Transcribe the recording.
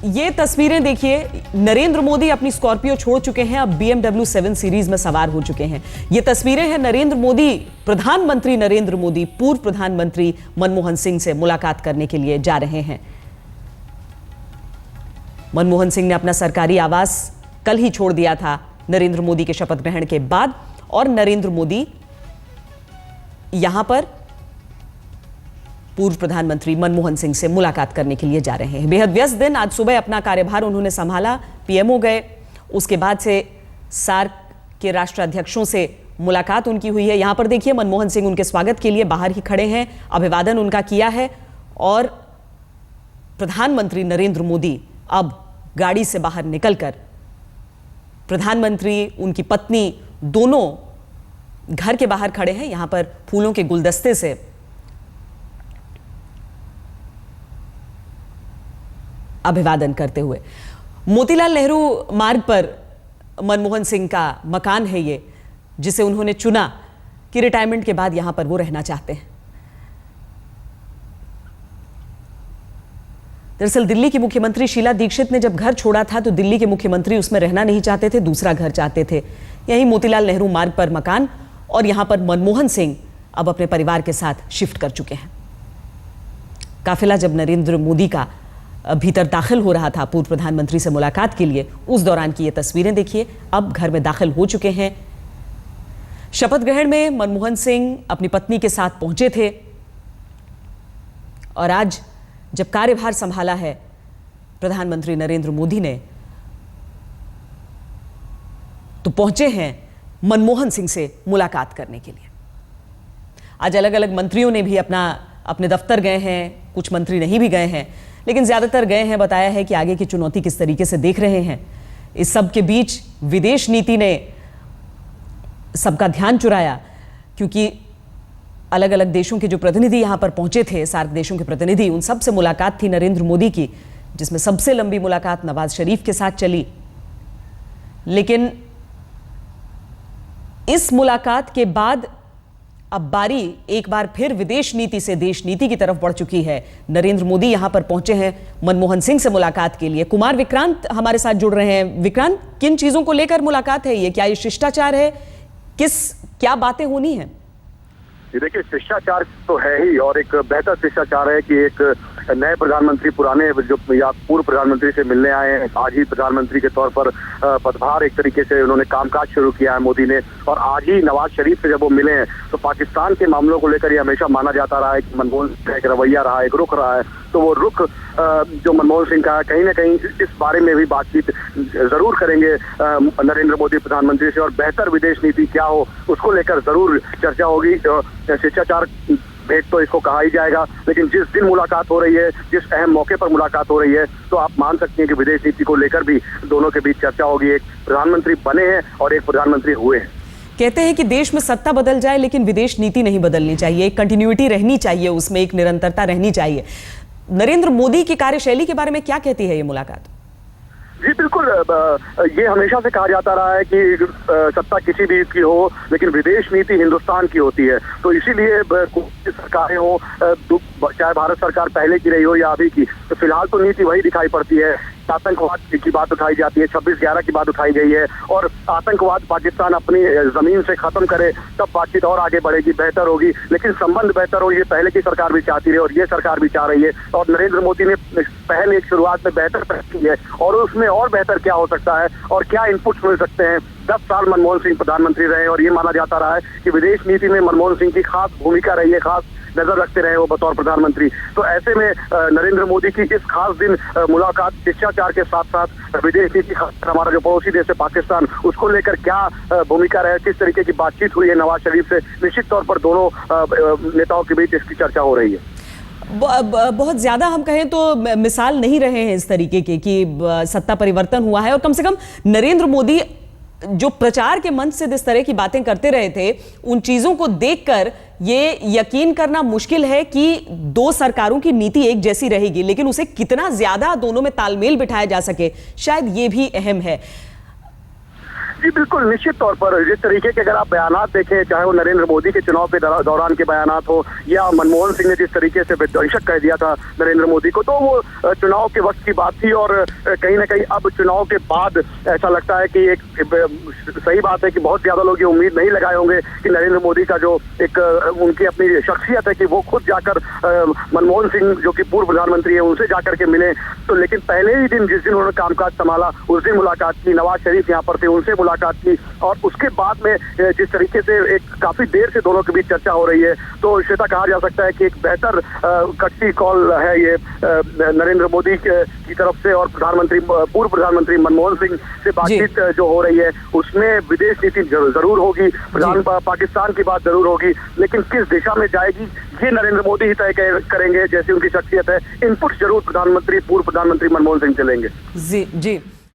ये तस्वीरें देखिए, नरेंद्र मोदी अपनी स्कॉर्पियो छोड़ चुके हैं, अब BMW 7 सीरीज में सवार हो चुके हैं। ये तस्वीरें हैं नरेंद्र मोदी, प्रधानमंत्री नरेंद्र मोदी पूर्व प्रधानमंत्री मनमोहन सिंह से मुलाकात करने के लिए जा रहे हैं। मनमोहन सिंह ने अपना सरकारी आवास कल ही छोड़ दिया था नरेंद्र मोदी के शपथ ग्रहण के बाद, और नरेंद्र मोदी यहां पर पूर्व प्रधानमंत्री मनमोहन सिंह से मुलाकात करने के लिए जा रहे हैं। बेहद व्यस्त दिन, आज सुबह अपना कार्यभार उन्होंने संभाला, पीएमओ गए, उसके बाद से सार्क के राष्ट्राध्यक्षों से मुलाकात उनकी हुई है। यहां पर देखिए मनमोहन सिंह उनके स्वागत के लिए बाहर ही खड़े हैं, अभिवादन उनका किया है, और प्रधानमंत्री नरेंद्र मोदी अब गाड़ी से बाहर निकलकर प्रधानमंत्री, उनकी पत्नी दोनों घर के बाहर खड़े हैं, यहां पर फूलों के गुलदस्ते से अभिवादन करते हुए। मोतीलाल नेहरू मार्ग पर मनमोहन सिंह का मकान है ये, जिसे उन्होंने चुना कि रिटायरमेंट के बाद यहां पर वो रहना चाहते हैं। दरअसल दिल्ली की मुख्यमंत्री शीला दीक्षित ने जब घर छोड़ा था तो दिल्ली के मुख्यमंत्री उसमें रहना नहीं चाहते थे, दूसरा घर चाहते थे। यही मोतीलाल नेहरू मार्ग पर मकान, और यहां पर मनमोहन सिंह अब अपने परिवार के साथ शिफ्ट कर चुके हैं। काफिला जब नरेंद्र मोदी का भीतर दाखिल हो रहा था पूर्व प्रधानमंत्री से मुलाकात के लिए, उस दौरान की ये तस्वीरें देखिए। अब घर में दाखिल हो चुके हैं। शपथ ग्रहण में मनमोहन सिंह अपनी पत्नी के साथ पहुंचे थे, और आज जब कार्यभार संभाला है प्रधानमंत्री नरेंद्र मोदी ने, तो पहुंचे हैं मनमोहन सिंह से मुलाकात करने के लिए। आज अलग अलग मंत्रियों ने भी अपने दफ्तर गए हैं, कुछ मंत्री नहीं भी गए हैं, लेकिन ज्यादातर गए हैं। बताया है कि आगे की चुनौती किस तरीके से देख रहे हैं। इस सब के बीच विदेश नीति ने सबका ध्यान चुराया, क्योंकि अलग अलग देशों के जो प्रतिनिधि यहां पर पहुंचे थे, सार्क देशों के प्रतिनिधि, उन सब से मुलाकात थी नरेंद्र मोदी की, जिसमें सबसे लंबी मुलाकात नवाज शरीफ के साथ चली। लेकिन इस मुलाकात के बाद अब बारी एक बार फिर विदेश नीति से देश नीति की तरफ बढ़ चुकी है। नरेंद्र मोदी यहां पर पहुंचे हैं मनमोहन सिंह से मुलाकात के लिए। कुमार विक्रांत हमारे साथ जुड़ रहे हैं। विक्रांत, किन चीजों को लेकर मुलाकात है ये? क्या ये शिष्टाचार है? क्या बातें होनी है? देखिए, शिष्टाचार तो है ही, और एक बेहतर शिष्टाचार है कि एक नए प्रधानमंत्री पुराने जो या पूर्व प्रधानमंत्री से मिलने आए हैं। आज ही प्रधानमंत्री के तौर पर पदभार एक तरीके से उन्होंने कामकाज शुरू किया है मोदी ने, और आज ही नवाज शरीफ से जब वो मिले हैं तो पाकिस्तान के मामलों को लेकर ये हमेशा माना जाता रहा है कि मनमोहन सिंह का एक रवैया रहा है, एक रुख रहा है। तो वो रुख जो मनमोहन सिंह का है, कहीं ना कहीं इस बारे में भी बातचीत जरूर करेंगे नरेंद्र मोदी प्रधानमंत्री से, और बेहतर विदेश नीति क्या हो उसको लेकर जरूर चर्चा होगी। शिष्टाचार भेंट तो इसको कहा ही जाएगा, लेकिन जिस दिन मुलाकात हो रही है, जिस अहम मौके पर मुलाकात हो रही है, तो आप मान सकते हैं कि विदेश नीति को लेकर भी दोनों के बीच चर्चा होगी। एक प्रधानमंत्री बने हैं और एक प्रधानमंत्री हुए हैं। कहते हैं कि देश में सत्ता बदल जाए लेकिन विदेश नीति नहीं बदलनी चाहिए, एक कंटिन्यूटी रहनी चाहिए, उसमें एक निरंतरता रहनी चाहिए। नरेंद्र मोदी की कार्यशैली के बारे में क्या कहती है ये मुलाकात? जी बिल्कुल, ये हमेशा से कहा जाता रहा है कि सत्ता किसी भी की हो, लेकिन विदेश नीति हिंदुस्तान की होती है। तो इसीलिए सरकारें हो, चाहे भारत सरकार पहले की रही हो या अभी की, तो फिलहाल तो नीति वही दिखाई पड़ती है। आतंकवाद की बात उठाई जाती है, 26/11 की बात उठाई गई है, और आतंकवाद पाकिस्तान अपनी जमीन से खत्म करे तब बातचीत और आगे बढ़ेगी, बेहतर होगी। लेकिन संबंध बेहतर हो, ये पहले की सरकार भी चाहती रही और ये सरकार भी चाह रही है, और नरेंद्र मोदी ने पहले एक शुरुआत में बेहतर पहल की है, और उसमें और बेहतर क्या हो सकता है और क्या इनपुट्स मिल सकते हैं। 10 साल मनमोहन सिंह प्रधानमंत्री रहे, और ये माना जाता रहा है कि विदेश नीति में मनमोहन सिंह की खास भूमिका रही है, खास नजर रखते रहे वो बतौर प्रधानमंत्री। तो ऐसे में नरेंद्र मोदी की इस खास दिन मुलाकात शिष्टाचार के साथ साथ विदेश नीति, हमारा जो पड़ोसी देश है पाकिस्तान, उसको लेकर क्या भूमिका रहे, किस तरीके की बातचीत हुई है नवाज शरीफ से, निश्चित तौर पर दोनों नेताओं के बीच इसकी चर्चा हो रही है। बहुत ज्यादा हम कहें तो मिसाल नहीं रहे हैं इस तरीके के कि सत्ता परिवर्तन हुआ है, और कम से कम नरेंद्र मोदी जो प्रचार के मंच से जिस तरह की बातें करते रहे थे, उन चीजों को देखकर ये यकीन करना मुश्किल है कि दो सरकारों की नीति एक जैसी रहेगी, लेकिन उसे कितना ज्यादा दोनों में तालमेल बिठाया जा सके, शायद ये भी अहम है। जी बिल्कुल, निश्चित तौर पर जिस तरीके के अगर आप बयानात देखें, चाहे वो नरेंद्र मोदी के चुनाव के दौरान के बयानात हो या मनमोहन सिंह ने जिस तरीके से विध्वंसक कह दिया था नरेंद्र मोदी को, तो वो चुनाव के वक्त की बात थी। और कहीं ना कहीं अब चुनाव के बाद ऐसा लगता है कि एक सही बात है कि बहुत ज्यादा लोग ये उम्मीद नहीं लगाए होंगे कि नरेंद्र मोदी का जो एक उनकी अपनी शख्सियत है कि वो खुद जाकर मनमोहन सिंह जो कि पूर्व प्रधानमंत्री है उनसे जाकर के मिले। तो लेकिन पहले ही दिन जिस दिन उन्होंने कामकाज संभाला उस दिन मुलाकात की, नवाज शरीफ यहाँ पर थे उनसे मुलाकात की, और उसके बाद में जिस तरीके से एक काफी देर से दोनों के बीच चर्चा हो रही है, तो श्वेता कहा जा सकता है कि एक बेहतर कटसी कॉल है ये नरेंद्र मोदी की तरफ से। और पूर्व प्रधानमंत्री मनमोहन सिंह से बातचीत जो हो रही है उसमें विदेश नीति जरूर होगी, पाकिस्तान की बात जरूर होगी, लेकिन किस दिशा में जाएगी ये नरेंद्र मोदी ही तय करेंगे, जैसी उनकी शख्सियत है। इनपुट जरूर पूर्व प्रधानमंत्री मनमोहन सिंह चलेंगे। जी।